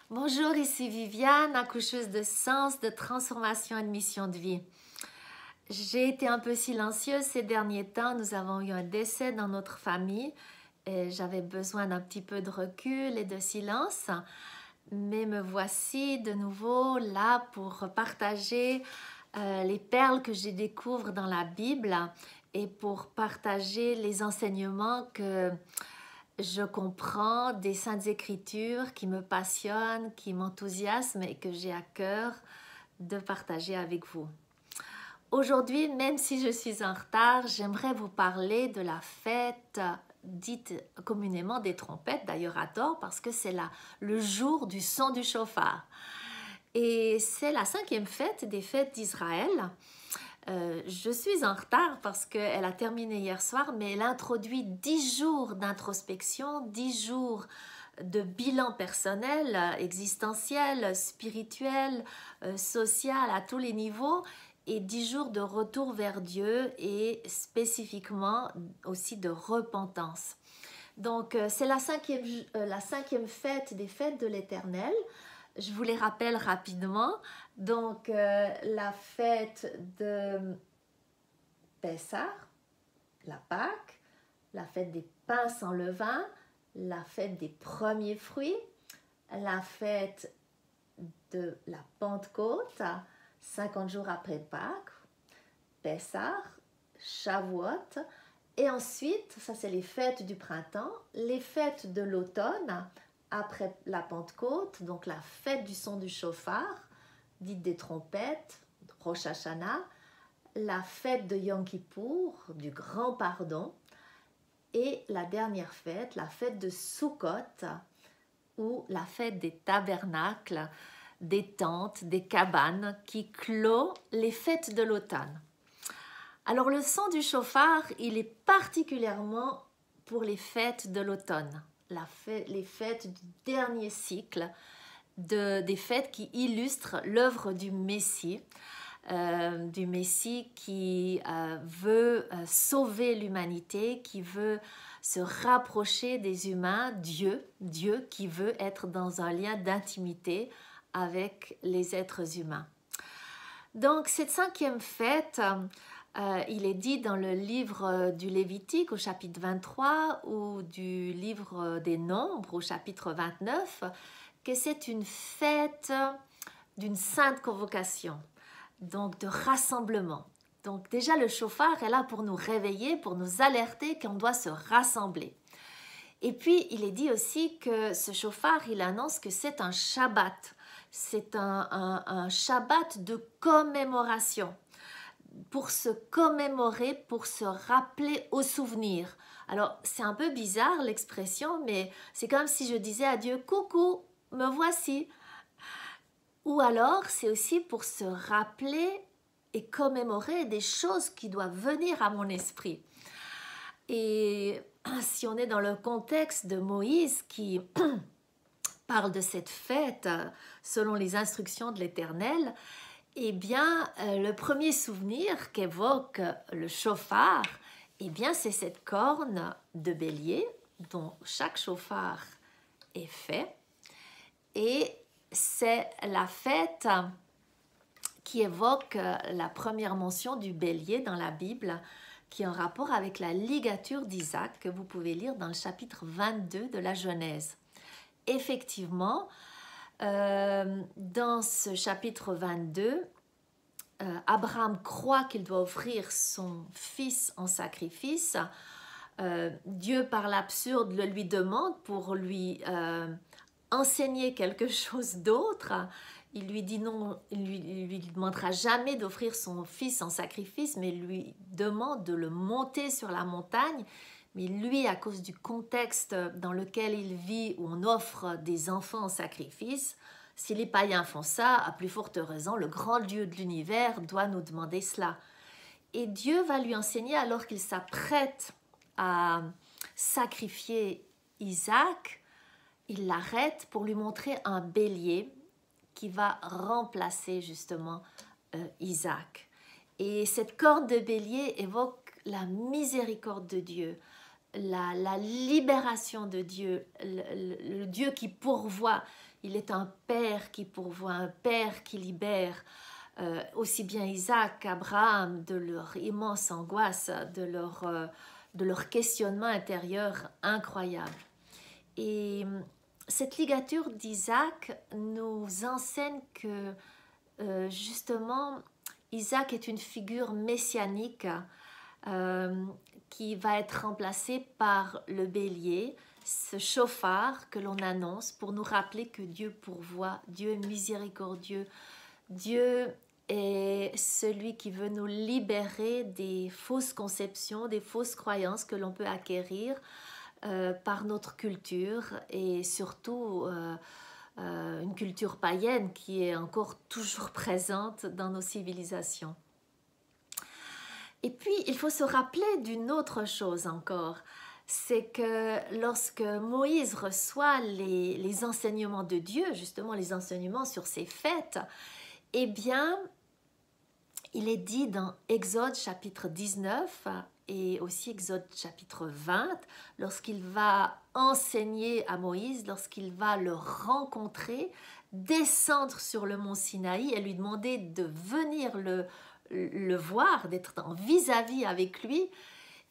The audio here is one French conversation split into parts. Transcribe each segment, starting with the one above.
Bonjour, ici Viviane, accoucheuse de sens, de transformation et de mission de vie. J'ai été un peu silencieuse ces derniers temps. Nous avons eu un décès dans notre famille et j'avais besoin d'un petit peu de recul et de silence. Mais me voici de nouveau là pour partager les perles que je découvre dans la Bible et pour partager les enseignements que je comprends des Saintes Écritures qui me passionnent, qui m'enthousiasment et que j'ai à cœur de partager avec vous. Aujourd'hui, même si je suis en retard, j'aimerais vous parler de la fête dite communément des trompettes, d'ailleurs à tort, parce que c'est le jour du son du chauffard. Et c'est la 5e fête des fêtes d'Israël. Je suis en retard parce qu'elle a terminé hier soir, mais elle introduit 10 jours d'introspection, 10 jours de bilan personnel, existentiel, spirituel, social, à tous les niveaux, et 10 jours de retour vers Dieu et spécifiquement aussi de repentance. Donc, c'est la cinquième fête des fêtes de l'Éternel. Je vous les rappelle rapidement. Donc, la fête de Pessah, la Pâque, la fête des pains sans levain, la fête des premiers fruits, la fête de la Pentecôte, 50 jours après Pâques, Pessah, Shavuot, et ensuite, ça c'est les fêtes du printemps, les fêtes de l'automne, après la Pentecôte, donc la fête du son du chauffard, dite des trompettes, Rosh Hashanah, la fête de Yom Kippour, du grand pardon, et la dernière fête, la fête de Sukkot, ou la fête des tabernacles, des tentes, des cabanes, qui clôt les fêtes de l'automne. Alors le son du chauffard, il est particulièrement pour les fêtes de l'automne, les fêtes du dernier cycle, des fêtes qui illustrent l'œuvre du Messie qui veut sauver l'humanité, qui veut se rapprocher des humains, Dieu qui veut être dans un lien d'intimité avec les êtres humains. Donc cette 5e fête, il est dit dans le livre du Lévitique au chapitre 23 ou du livre des Nombres au chapitre 29 que c'est une fête d'une sainte convocation, donc de rassemblement. Donc déjà le chauffard est là pour nous réveiller, pour nous alerter qu'on doit se rassembler. Et puis il est dit aussi que ce chauffard, il annonce que c'est un Shabbat. C'est un Shabbat de commémoration, pour se commémorer, pour se rappeler au souvenir. Alors, c'est un peu bizarre l'expression, mais c'est comme si je disais à Dieu, coucou, me voici. Ou alors, c'est aussi pour se rappeler et commémorer des choses qui doivent venir à mon esprit. Et si on est dans le contexte de Moïse qui parle de cette fête selon les instructions de l'Éternel, eh bien, le premier souvenir qu'évoque le chauffard, eh bien, c'est cette corne de bélier dont chaque chauffard est fait. Et c'est la fête qui évoque la première mention du bélier dans la Bible, qui est en rapport avec la ligature d'Isaac, que vous pouvez lire dans le chapitre 22 de la Genèse. Effectivement, dans ce chapitre 22, Abraham croit qu'il doit offrir son fils en sacrifice. Dieu, par l'absurde, le lui demande pour lui enseigner quelque chose d'autre. Il lui dit non, il lui demandera jamais d'offrir son fils en sacrifice, mais il lui demande de le monter sur la montagne. Mais lui, à cause du contexte dans lequel il vit, où on offre des enfants en sacrifice, si les païens font ça, à plus forte raison, le grand Dieu de l'univers doit nous demander cela. Et Dieu va lui enseigner alors qu'il s'apprête à sacrifier Isaac, il l'arrête pour lui montrer un bélier qui va remplacer justement Isaac. Et cette corne de bélier évoque la miséricorde de Dieu, la libération de Dieu, le Dieu qui pourvoit. Il est un Père qui pourvoit, un Père qui libère. Aussi bien Isaac qu'Abraham, de leur immense angoisse, de leur questionnement intérieur incroyable. Et cette ligature d'Isaac nous enseigne que justement Isaac est une figure messianique qui va être remplacée par le bélier, ce chauffard que l'on annonce pour nous rappeler que Dieu pourvoit, Dieu est miséricordieux, Dieu est celui qui veut nous libérer des fausses conceptions, des fausses croyances que l'on peut acquérir par notre culture et surtout une culture païenne qui est encore toujours présente dans nos civilisations. Et puis, il faut se rappeler d'une autre chose encore, c'est que lorsque Moïse reçoit les enseignements de Dieu, justement les enseignements sur ses fêtes, eh bien, il est dit dans Exode chapitre 19 et aussi Exode chapitre 20, lorsqu'il va enseigner à Moïse, lorsqu'il va le rencontrer, descendre sur le mont Sinaï et lui demander de venir le voir, d'être en vis-à-vis avec lui,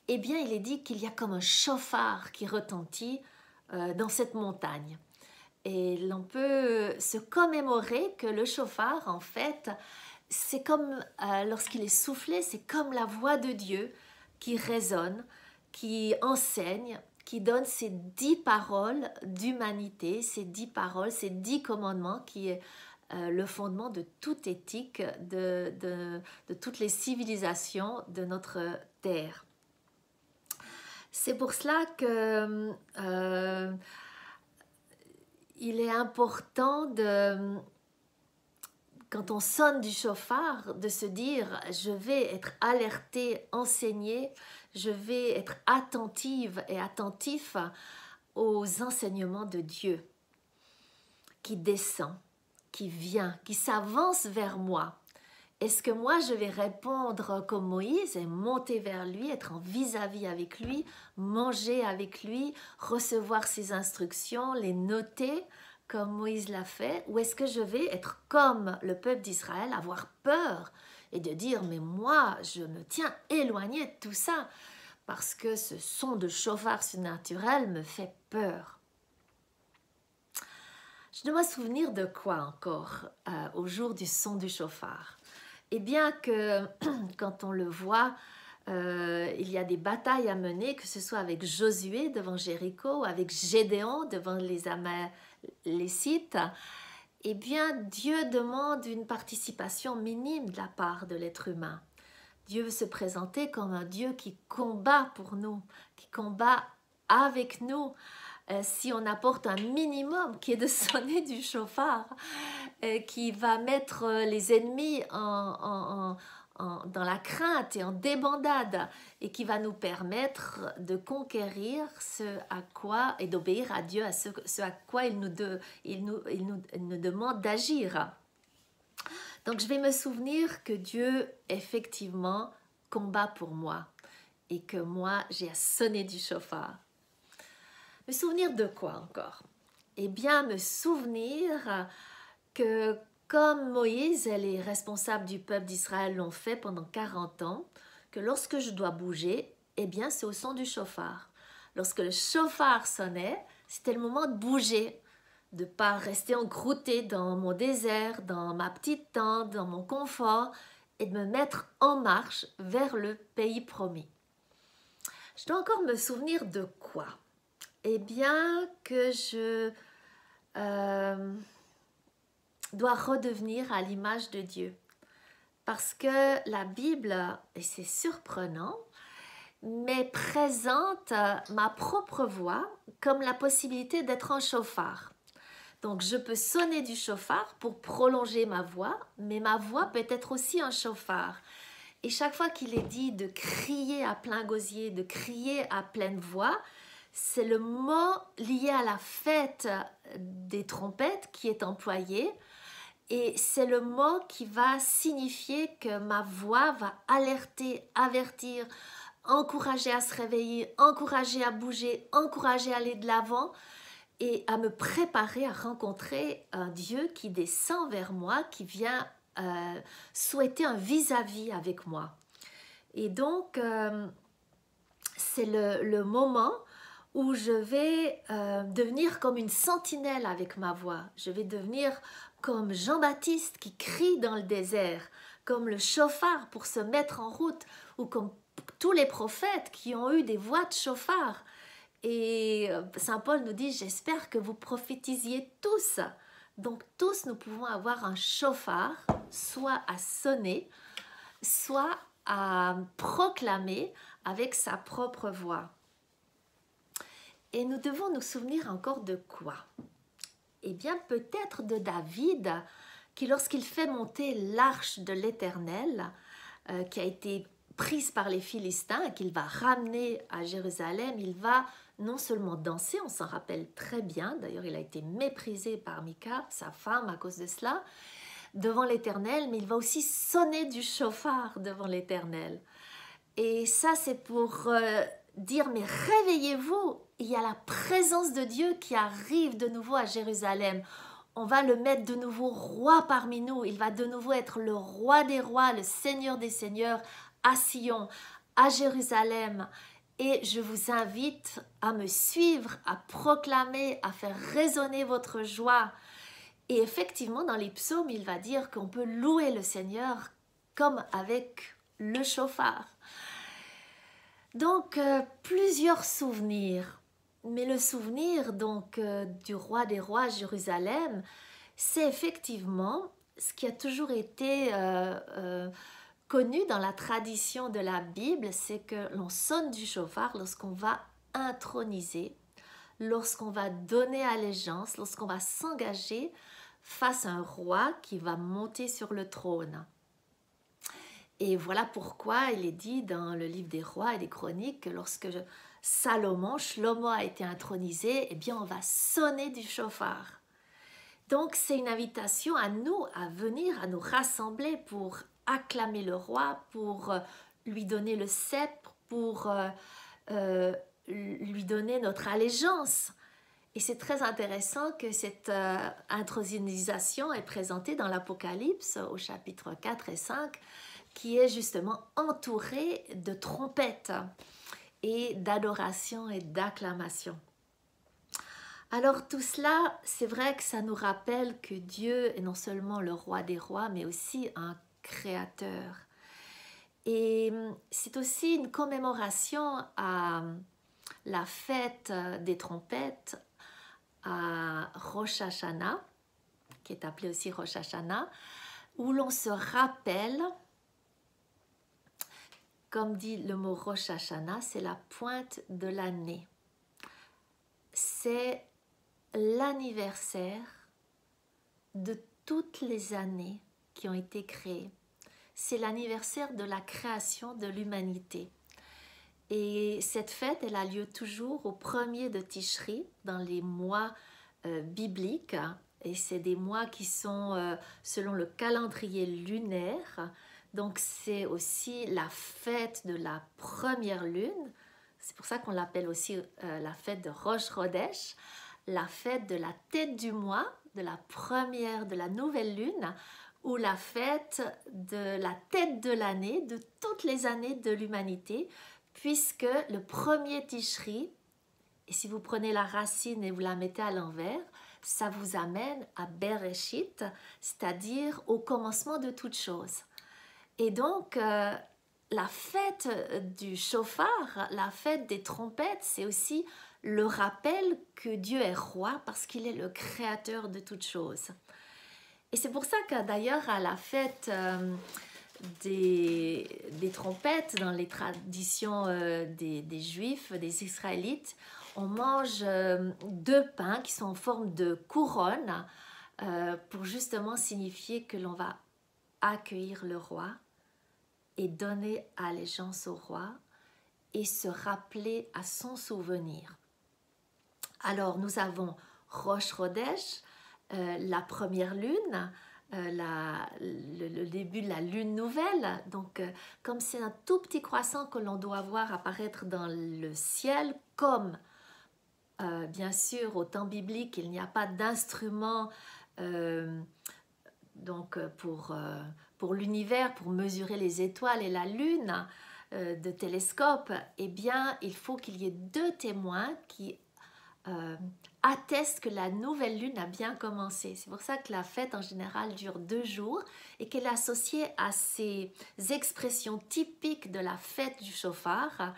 eh bien, il est dit qu'il y a comme un chauffard qui retentit dans cette montagne. Et l'on peut se commémorer que le chauffard, en fait, c'est comme lorsqu'il est soufflé, c'est comme la voix de Dieu qui résonne, qui enseigne, qui donne ces 10 paroles d'humanité, ces 10 paroles, ces 10 commandements qui est le fondement de toute éthique, de toutes les civilisations de notre terre. C'est pour cela que il est important quand on sonne du chauffard, de se dire « je vais être alerté, enseigné, je vais être attentive et attentif aux enseignements de Dieu qui descend, qui vient, qui s'avance vers moi. Est-ce que moi je vais répondre comme Moïse et monter vers lui, être en vis-à-vis avec lui, manger avec lui, recevoir ses instructions, les noter comme Moïse l'a fait, ou est-ce que je vais être comme le peuple d'Israël, avoir peur et de dire mais moi je me tiens éloigné de tout ça parce que ce son de chauffard surnaturel me fait peur. Je dois me souvenir de quoi encore au jour du son du chauffard? Eh bien que quand on le voit, il y a des batailles à mener, que ce soit avec Josué devant Jéricho, avec Gédéon devant les Amalécites, eh bien Dieu demande une participation minime de la part de l'être humain. Dieu veut se présenter comme un Dieu qui combat pour nous, qui combat avec nous. Si on apporte un minimum qui est de sonner du chauffard, qui va mettre les ennemis dans la crainte et en débandade et qui va nous permettre de conquérir ce à quoi et d'obéir à Dieu à ce à quoi il nous demande d'agir. Donc je vais me souvenir que Dieu effectivement combat pour moi et que moi j'ai à sonner du chauffard. Me souvenir de quoi encore? Eh bien, me souvenir que comme Moïse et les responsables du peuple d'Israël l'ont fait pendant 40 ans, que lorsque je dois bouger, eh bien, c'est au son du chauffard. Lorsque le chauffard sonnait, c'était le moment de bouger, de ne pas rester encroûté dans mon désert, dans ma petite tente, dans mon confort, et de me mettre en marche vers le pays promis. Je dois encore me souvenir de quoi? Eh bien, que je dois redevenir à l'image de Dieu. Parce que la Bible, et c'est surprenant, mais présente ma propre voix comme la possibilité d'être un chauffard. Donc, je peux sonner du chauffard pour prolonger ma voix, mais ma voix peut être aussi un chauffard. Et chaque fois qu'il est dit de crier à plein gosier, de crier à pleine voix, c'est le mot lié à la fête des trompettes qui est employé et c'est le mot qui va signifier que ma voix va alerter, avertir, encourager à se réveiller, encourager à bouger, encourager à aller de l'avant et à me préparer à rencontrer un Dieu qui descend vers moi, qui vient souhaiter un vis-à-vis avec moi. Et donc, c'est le moment où je vais devenir comme une sentinelle avec ma voix. Je vais devenir comme Jean-Baptiste qui crie dans le désert, comme le chauffard pour se mettre en route, ou comme tous les prophètes qui ont eu des voix de chauffard. Et Saint Paul nous dit, j'espère que vous prophétisiez tous. Donc tous nous pouvons avoir un chauffard, soit à sonner, soit à proclamer avec sa propre voix. Et nous devons nous souvenir encore de quoi? Eh bien, peut-être de David, qui lorsqu'il fait monter l'arche de l'Éternel, qui a été prise par les Philistins et qu'il va ramener à Jérusalem, il va non seulement danser, on s'en rappelle très bien, d'ailleurs il a été méprisé par Mika, sa femme, à cause de cela, devant l'Éternel, mais il va aussi sonner du chauffard devant l'Éternel. Et ça, c'est pour dire, mais réveillez-vous, il y a la présence de Dieu qui arrive de nouveau à Jérusalem. On va le mettre de nouveau roi parmi nous. Il va de nouveau être le roi des rois, le Seigneur des seigneurs à Sion, à Jérusalem. Et je vous invite à me suivre, à proclamer, à faire résonner votre joie. Et effectivement, dans les psaumes, il va dire qu'on peut louer le Seigneur comme avec le chauffard. Donc, plusieurs souvenirs. Mais le souvenir donc du roi des rois à Jérusalem, c'est effectivement ce qui a toujours été connu dans la tradition de la Bible, c'est que l'on sonne du chauffard lorsqu'on va introniser, lorsqu'on va donner allégeance, lorsqu'on va s'engager face à un roi qui va monter sur le trône. Et voilà pourquoi il est dit dans le livre des rois et des chroniques que lorsque Shlomo a été intronisé, eh bien on va sonner du chauffard. Donc c'est une invitation à nous à venir, à nous rassembler pour acclamer le roi, pour lui donner le sceptre, pour lui donner notre allégeance. Et c'est très intéressant que cette intronisation est présentée dans l'Apocalypse au chapitre 4 et 5, qui est justement entouré de trompettes et d'adoration et d'acclamation. Alors tout cela, c'est vrai que ça nous rappelle que Dieu est non seulement le roi des rois, mais aussi un créateur. Et c'est aussi une commémoration à la fête des trompettes, à Rosh Hashanah, qui est appelée aussi Rosh Hashanah, où l'on se rappelle, comme dit le mot Rosh Hashanah, c'est la pointe de l'année. C'est l'anniversaire de toutes les années qui ont été créées. C'est l'anniversaire de la création de l'humanité. Et cette fête, elle a lieu toujours au 1er de Tishri, dans les mois bibliques. Et c'est des mois qui sont selon le calendrier lunaire. Donc c'est aussi la fête de la première lune. C'est pour ça qu'on l'appelle aussi la fête de Rosh Chodesh, la fête de la tête du mois, de la première, de la nouvelle lune, ou la fête de la tête de l'année, de toutes les années de l'humanité, puisque le 1er Tishri, et si vous prenez la racine et vous la mettez à l'envers, ça vous amène à Bereshit, c'est-à-dire au commencement de toutes choses. Et donc, la fête du chauffard, la fête des trompettes, c'est aussi le rappel que Dieu est roi parce qu'il est le créateur de toutes choses. Et c'est pour ça que d'ailleurs à la fête des trompettes, dans les traditions des Juifs, des Israélites, on mange 2 pains qui sont en forme de couronne pour justement signifier que l'on va accueillir le roi et donner allégeance au roi et se rappeler à son souvenir. Alors nous avons Rosh Chodesh, la première lune, le début de la lune nouvelle. Donc, comme c'est un tout petit croissant que l'on doit voir apparaître dans le ciel, comme bien sûr au temps biblique, il n'y a pas d'instrument pour l'univers, pour mesurer les étoiles et la lune de télescope, eh bien, il faut qu'il y ait deux témoins qui atteste que la nouvelle lune a bien commencé. C'est pour ça que la fête en général dure 2 jours et qu'elle est associée à ces expressions typiques de la fête du chauffard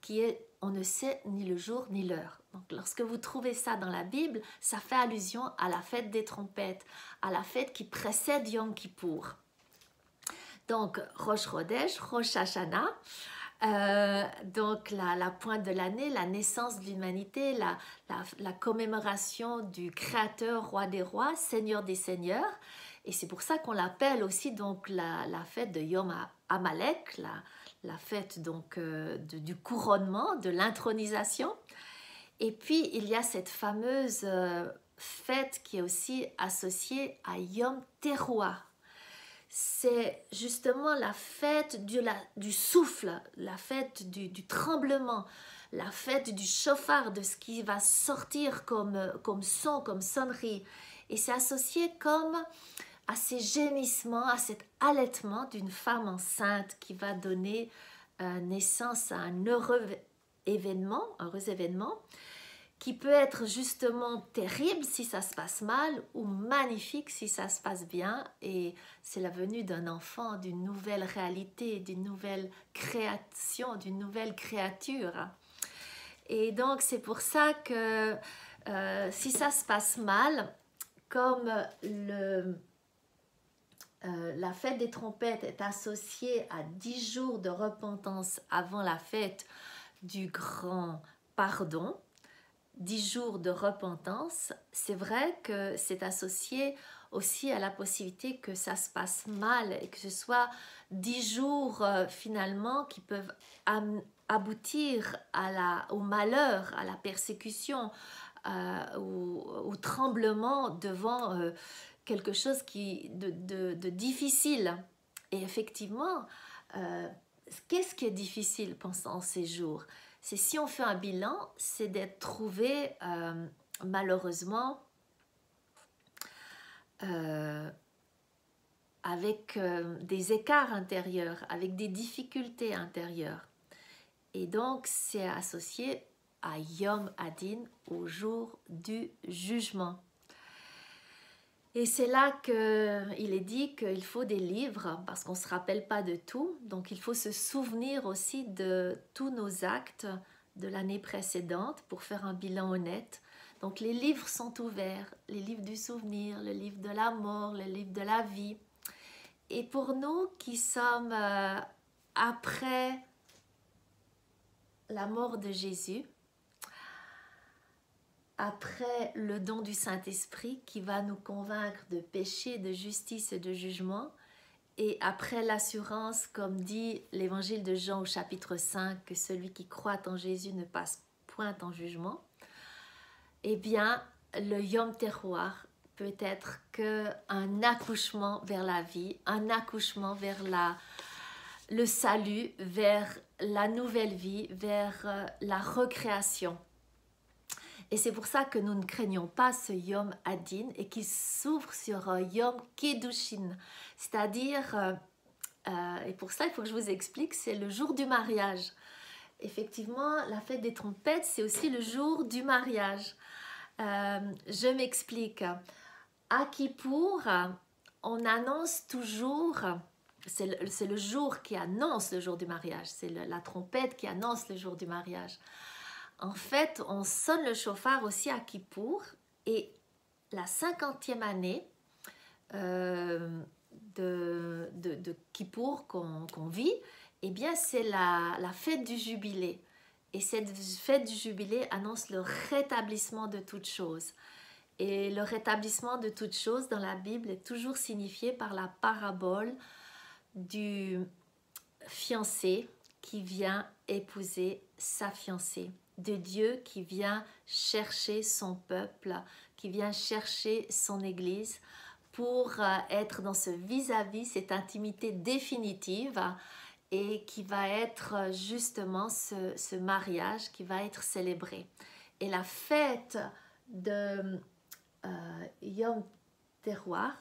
qui est on ne sait ni le jour ni l'heure. Donc lorsque vous trouvez ça dans la Bible, ça fait allusion à la fête des trompettes, à la fête qui précède Yom Kippour. Donc Rosh Chodesh, Rosh Hashanah, donc la pointe de l'année, la naissance de l'humanité, la commémoration du Créateur, Roi des Rois, Seigneur des Seigneurs. Et c'est pour ça qu'on l'appelle aussi donc la fête de Yom Amalek, la fête donc du couronnement, de l'intronisation. Et puis il y a cette fameuse fête qui est aussi associée à Yom Teruah. C'est justement la fête du souffle, la fête du tremblement, la fête du chauffard, de ce qui va sortir comme son, comme sonnerie. Et c'est associé comme à ces gémissements, à cet allaitement d'une femme enceinte qui va donner naissance à un heureux événement qui peut être justement terrible si ça se passe mal ou magnifique si ça se passe bien. Et c'est la venue d'un enfant, d'une nouvelle réalité, d'une nouvelle création, d'une nouvelle créature. Et donc c'est pour ça que si ça se passe mal, comme la fête des trompettes est associée à 10 jours de repentance avant la fête du grand pardon, 10 jours de repentance, c'est vrai que c'est associé aussi à la possibilité que ça se passe mal et que ce soit 10 jours finalement qui peuvent aboutir au malheur, à la persécution, au tremblement devant quelque chose de difficile. Et effectivement, qu'est-ce qui est difficile pendant ces jours ? C'est si on fait un bilan, c'est d'être trouvé malheureusement avec des écarts intérieurs, avec des difficultés intérieures. Et donc c'est associé à Yom Hadin, au jour du jugement. Et c'est là qu'il est dit qu'il faut des livres, parce qu'on ne se rappelle pas de tout. Donc il faut se souvenir aussi de tous nos actes de l'année précédente pour faire un bilan honnête. Donc les livres sont ouverts, les livres du souvenir, le livre de la mort, le livre de la vie. Et pour nous qui sommes après la mort de Jésus, après le don du Saint-Esprit qui va nous convaincre de péché, de justice et de jugement, et après l'assurance, comme dit l'évangile de Jean au chapitre 5, que celui qui croit en Jésus ne passe point en jugement, eh bien, le Yom Teruah peut être qu'un accouchement vers la vie, un accouchement vers le salut, vers la nouvelle vie, vers la recréation. Et c'est pour ça que nous ne craignons pas ce Yom Hadin et qui s'ouvre sur un Yom Kiddushin. C'est-à-dire, et pour ça il faut que je vous explique, c'est le jour du mariage. Effectivement, la fête des trompettes, c'est aussi le jour du mariage. Je m'explique. À Kippour, on annonce toujours, c'est le jour qui annonce le jour du mariage, c'est la trompette qui annonce le jour du mariage. En fait, on sonne le chauffard aussi à Kippour et la 50e année de Kippour qu'on vit, eh bien c'est la fête du jubilé. Et cette fête du jubilé annonce le rétablissement de toutes choses. Et le rétablissement de toutes choses dans la Bible est toujours signifié par la parabole du fiancé qui vient épouser sa fiancée, de Dieu qui vient chercher son peuple, qui vient chercher son Église pour être dans ce vis-à-vis, cette intimité définitive et qui va être justement ce mariage qui va être célébré. Et la fête de Yom Teruah,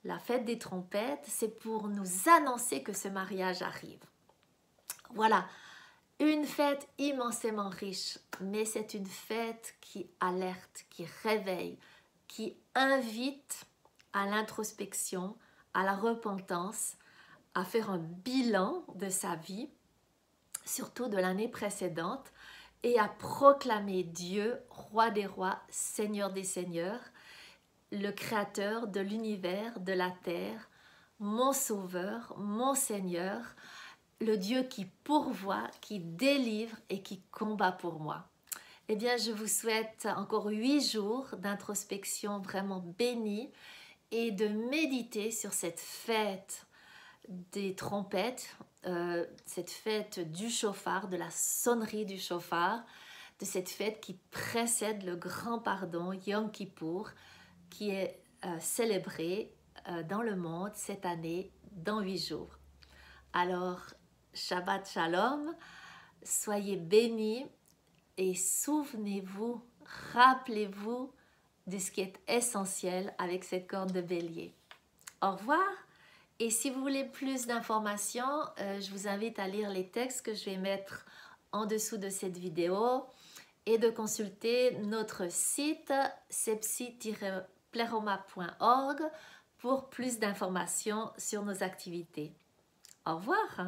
la fête des trompettes, c'est pour nous annoncer que ce mariage arrive. Voilà, une fête immensément riche, mais c'est une fête qui alerte, qui réveille, qui invite à l'introspection, à la repentance, à faire un bilan de sa vie, surtout de l'année précédente, et à proclamer Dieu, roi des rois, seigneur des seigneurs, le créateur de l'univers, de la terre, mon sauveur, mon Seigneur, le Dieu qui pourvoit, qui délivre et qui combat pour moi. Eh bien, je vous souhaite encore 8 jours d'introspection vraiment bénie et de méditer sur cette fête des trompettes, cette fête du chauffard, de la sonnerie du chauffard, de cette fête qui précède le grand pardon, Yom Kippour, qui est célébré dans le monde cette année, dans 8 jours. Alors, Shabbat Shalom, soyez bénis et souvenez-vous, rappelez-vous de ce qui est essentiel avec cette corde de bélier. Au revoir, et si vous voulez plus d'informations, je vous invite à lire les textes que je vais mettre en dessous de cette vidéo et de consulter notre site sepsi-pleroma.org pour plus d'informations sur nos activités. Au revoir!